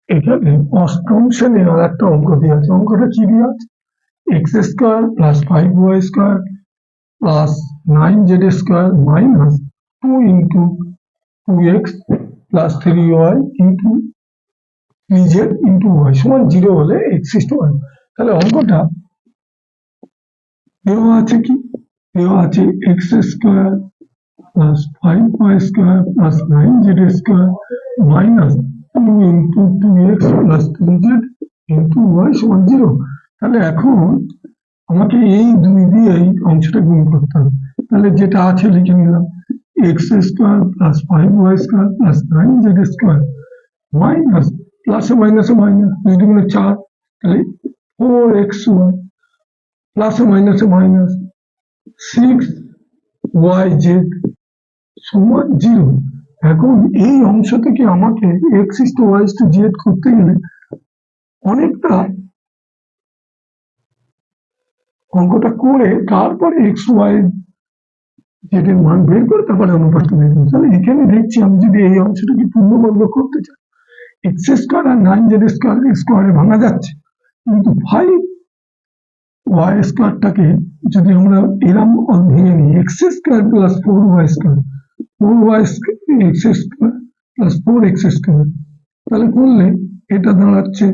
এখানে অষ্টম শ্রেণীর আর একটা অঙ্ক দেওয়া আছে। অঙ্কটা কি দেওয়া আছে? X square plus 5y square plus 9z square minus 2 into 2x plus 3y into 3z into y সমান 0 হলে এক্স ইস টু ওয়াই। তাহলে অঙ্কটা দেওয়া আছে কি? দেওয়া আছে x square plus 5y square plus 9z square minus 2 into 2x plus 3z into y সমান 0। তাহলে এখন আমাকে এই দুই দিয়ে এই অংশটা গুণ করতে হবে। তাহলে যেটা আছে লিখে নিলাম, x square plus 5y square plus 9z square minus প্লাসে মাইনাসে মাইনাস 2 দুগুণে 4, তাহলে 4x1 প্লাসে মাইনাসে মাইনাস 6yz সমান 0। এখন এই অংশ থেকে আমাকে x is to y is to z করতে গেলে অনেকটা অঙ্কটা করে তারপরে এক্স ওয়াই জেড এর মান বের করে তারপরে অনুপাত বের করতে। তাহলে এখানে দেখছি আমি যদি এই অংশটাকে পূর্ণবর্গ করতে চাই, এক্স স্কোয়ার আর 9z স্কোয়ার স্কোয়ারে ভাঙা যাচ্ছে, কিন্তু 5y স্কোয়ারটাকে যদি আমরা এরম ভেঙে নিই, x square plus 4y square, 4y x square plus 4x square, তাহলে করলে এটা দাঁড়াচ্ছে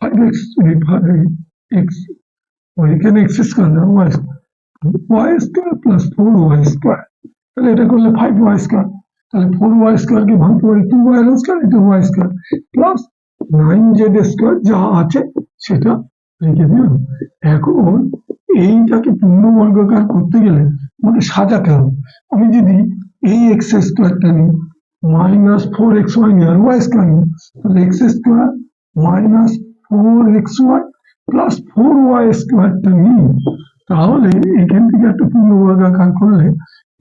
5x x, এখানে এক্স স্কোয়ার না y square plus 4y square, তাহলে এটা করলে 5y স্কোয়ার। তাহলে 4y স্কোয়ারকে ভাঙতে পারি 2y স্কোয়ার, এটা y square plus 9z square যা আছে সেটা রেখে দিলাম। এখন এইটাকে পূর্ণবর্গাকার করতে গেলে আমাকে সাজাতে হবে। আমি যদি এই এক্স স্কোয়ারটা নিই মাইনাস 4xy নিই আর y স্কোয়ার নিই, তাহলে x square minus 4xy plus 4y স্কোয়ারটা নিই, তাহলে এখান থেকে একটা পূর্ণবর্গাকার করলে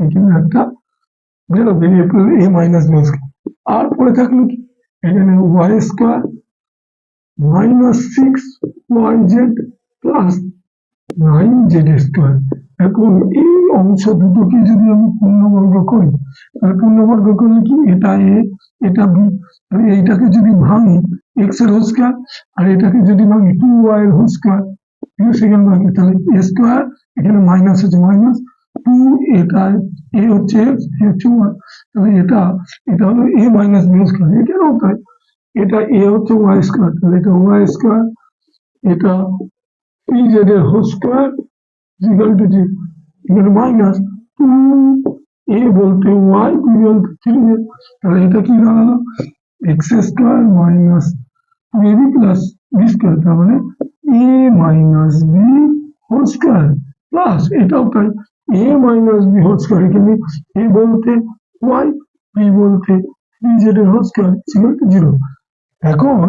এখানে একটা বেরোবে এ মাইনাস বি স্কোয়ার। আর পরে থাকলো কি, এখানে y square minus 6yz plus 9z square. এখন এই অংশ দুটোকে যদি আমি পূর্ণবর্গ করি, তাহলে পূর্ণবর্গ করলে কি, এটা এ এটা বি, এইটাকে যদি ভাঙি এক্স এর হোল স্কোয়ার আর এটাকে যদি ভাঙি 2y এর হোল স্কোয়ার, সেখানে ভাঙি তাহলে এ স্কোয়ার, এখানে মাইনাস হচ্ছে মাইনাস 2, এটা এ হচ্ছে এক্স, এ হচ্ছে ওয়াই, তাহলে এটা হলো এ মাইনাস বি স্কোয়ার। এখানেও তাই, এটা এ হচ্ছে ওয়াই স্কোয়ার, তাহলে এটা ওয়াই স্কোয়ার, এটা 3z এর হোল স্কোয়ার ইকুয়াল টু 0, এখানে মাইনাস 2 এ বলতে ওয়াই, বি বলতে 3z, তাহলে এটা কি দাঁড়ালো x square minus 2ab plus b square, তার মানে a minus b whole square plus এটাও তাই a minus b whole square, এখানে এ বলতে ওয়াই, বি বলতে 3z এর হোল স্কোয়ার ইকুয়াল টু 0। এখন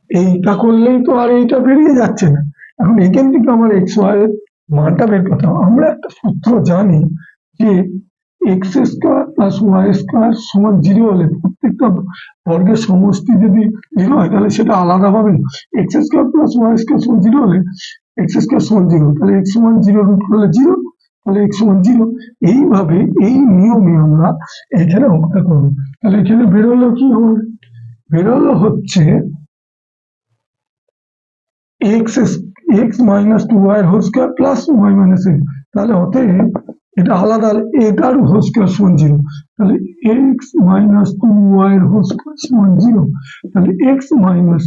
এইটা করলেই তো আর এইটা বেরিয়ে যাচ্ছে না। এখন এখান থেকে আমার এক্স ওয়াই এর মানটা বের করতে হবে। আমরা একটা সূত্র জানি যে x square plus y square সমান 0 হলে প্রত্যেকটা বর্গের সমষ্টি যদি 0 হয় তাহলে সেটা আলাদাভাবে x square plus y square সমান 0 হলে এক্স স্কোয়ার সমান 0, তাহলে এক্স সমান 0 রুট করলে 0, তাহলে এক্স সমান 0। এইভাবে এই নিয়মে আমরা এখানে অঙ্কটা করবো। তাহলে এখানে বেরোলো কি হবে, বেরোলো হচ্ছে x minus 2y whole square plus y minus a, তাহলে অতএব এটা আলাদা, এটার হোল স্কোয়ার সমান 0, তাহলে x minus 2y whole square সমান 0, তাহলে x মাইনাস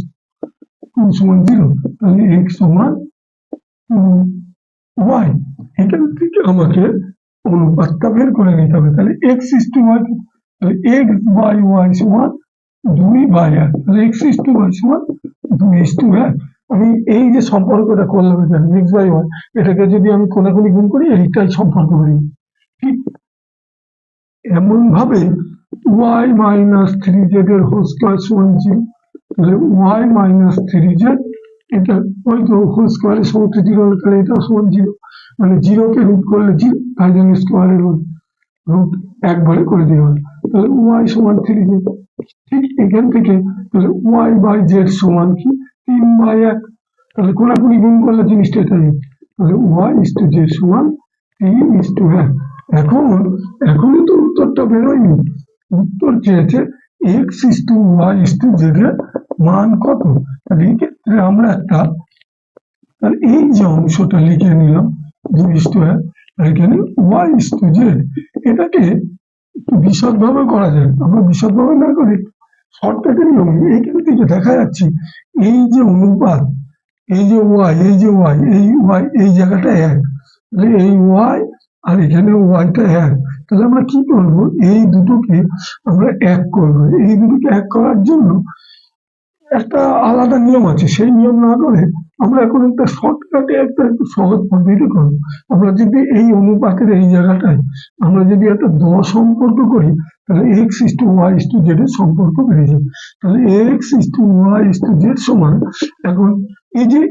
2 সমান 0, তাহলে x সমান 2y। এখান থেকে আমাকে অনুপাতটা বের করে নিতে হবে। তাহলে x is to y, তাহলে x বাই y সমান 2/1, তাহলে x is to y সমান 2:1। আমি এই যে সম্পর্কটা করলাম এখানে এক্স বাই ওয়াই, এটাকে যদি আমি কোনাকুনি গুণ করি এইটাই সম্পর্ক করি, ঠিক এমন ভাবে ওয়াই মাইনাস 3z এর হোল স্কোয়ার সমান 0, তাহলে ওয়াই মাইনাস 3z, এটা ওই তো হোল স্কোয়ারের সমস্ত 0 হলে তাহলে এটাও সমান 0, মানে 0 কে রুট করলে 0, তাই জন্য স্কোয়ারের রুট একবারে করে দেওয়া হয়, তাহলে ওয়াই সমান 3z। ঠিক এখান থেকে তাহলে ওয়াই বাই জেড সমান কি 3/1, তাহলে কোনাকুনি গুণ করলে জিনিসটা এটাই, তাহলে ওয়াই ইস টু জেড সমান 3:1। এখনই তো উত্তরটা বেরোয়নি, উত্তর চেয়েছে x is to Y is to Z এর মান কত। তাহলে এই ক্ষেত্রে আমরা একটা, তাহলে এই যে অংশটা লিখে নিলাম 2:1, এখানে ওয়াই ইস টু জেড, এটাকে একটু বিশদ ভাবে করা যায়, আমরা বিশদ ভাবে না করে শর্টকাটের নিয়ম এইখান থেকে দেখা যাচ্ছে এই যে অনুপাত, এই যে ওয়াই, এই যে ওয়াই, এই ওয়াই এই জায়গাটা এক, তাহলে এই ওয়াই আর এখানে ওয়াইটা এক, তাহলে আমরা কি করব, এই দুটোকে আমরা এক করব। এই দুটোকে এক করার জন্য একটা আলাদা নিয়ম আছে, সেই নিয়ম না করে আমরা এখন একটা শর্টকাটে একটা একটু সহজ পদ্ধতি করবো। আমরা যদি এই অনুপাতের এই জায়গাটায় আমরা যদি একটা সম্পর্ক করি, তাহলে x is to Y is to Z এর সম্পর্ক বেড়ে যাবে। তাহলে x is to Y is to Z সমান, এখন এই যে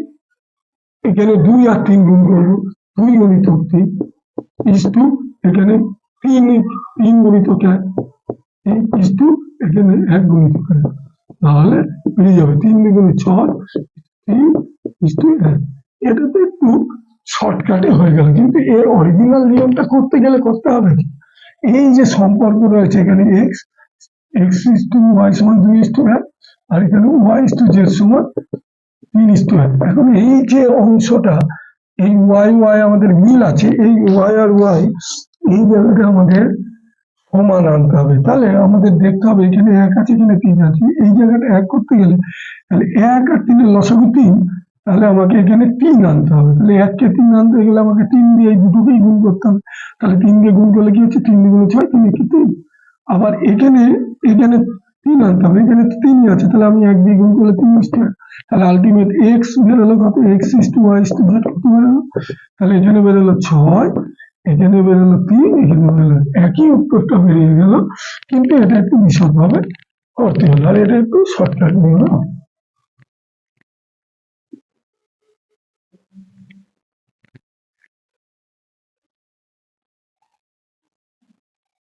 এখানে 2 আর 3 গুণ করবো, 2 গুণিতক 3 ইস টু এখানে 3 গুণিতক 1 ইস টু এখানে 1 গুণিতক 1, তাহলে বেরিয়ে যাবে 3 দ্বিগুণে 6 3:1। এটা তো একটু শর্টকাটে হয়ে গেল, কিন্তু এর অরিজিনাল নিয়মটা করতে গেলে করতে হবে কি, এই যে সম্পর্ক রয়েছে এখানে x x is to Y সমান 2:1, আর এখানে ওয়াই ইস টু জেড সমান 3:1। এখন এই যে অংশটা, এই ওয়াই ওয়াই আমাদের মিল আছে, এই ওয়াই আর ওয়াই এই জায়গাটা আমাদের সমান আনতে হবে। তাহলে আমাদের দেখতে হবে এখানে 1 আছে, এখানে 3 আছে, এই জায়গাটা 1 করতে গেলে তাহলে 1 আর 3 এর লসাগু 3, তাহলে আমাকে এখানে 3 আনতে হবে। তাহলে 1 কে 3 আনতে গেলে আমাকে 3 দিয়ে এই দুটোকেই গুণ করতে হবে। তাহলে 3 দিয়ে গুণ করলে কি হচ্ছে, 3 দ্বিগুণে 6 3 একে 3। আবার এখানে 3 আনতে হবে, এখানে 3 আছে, তাহলে আমি 1 দিয়ে গুণ করলে 3:1। তাহলে আলটিমেট এক্স বেরোলো কত, x is to Y is to Z কত বেরোলো, তাহলে এখানে বেরোলো 6, এখানে বেরোলো 3, এখানে বেরোলো, একই উত্তরটা বেরিয়ে গেল, কিন্তু এটা একটু বিশদ ভাবে করতে হলো, আর এটা একটু শর্টকাট নিয়ম।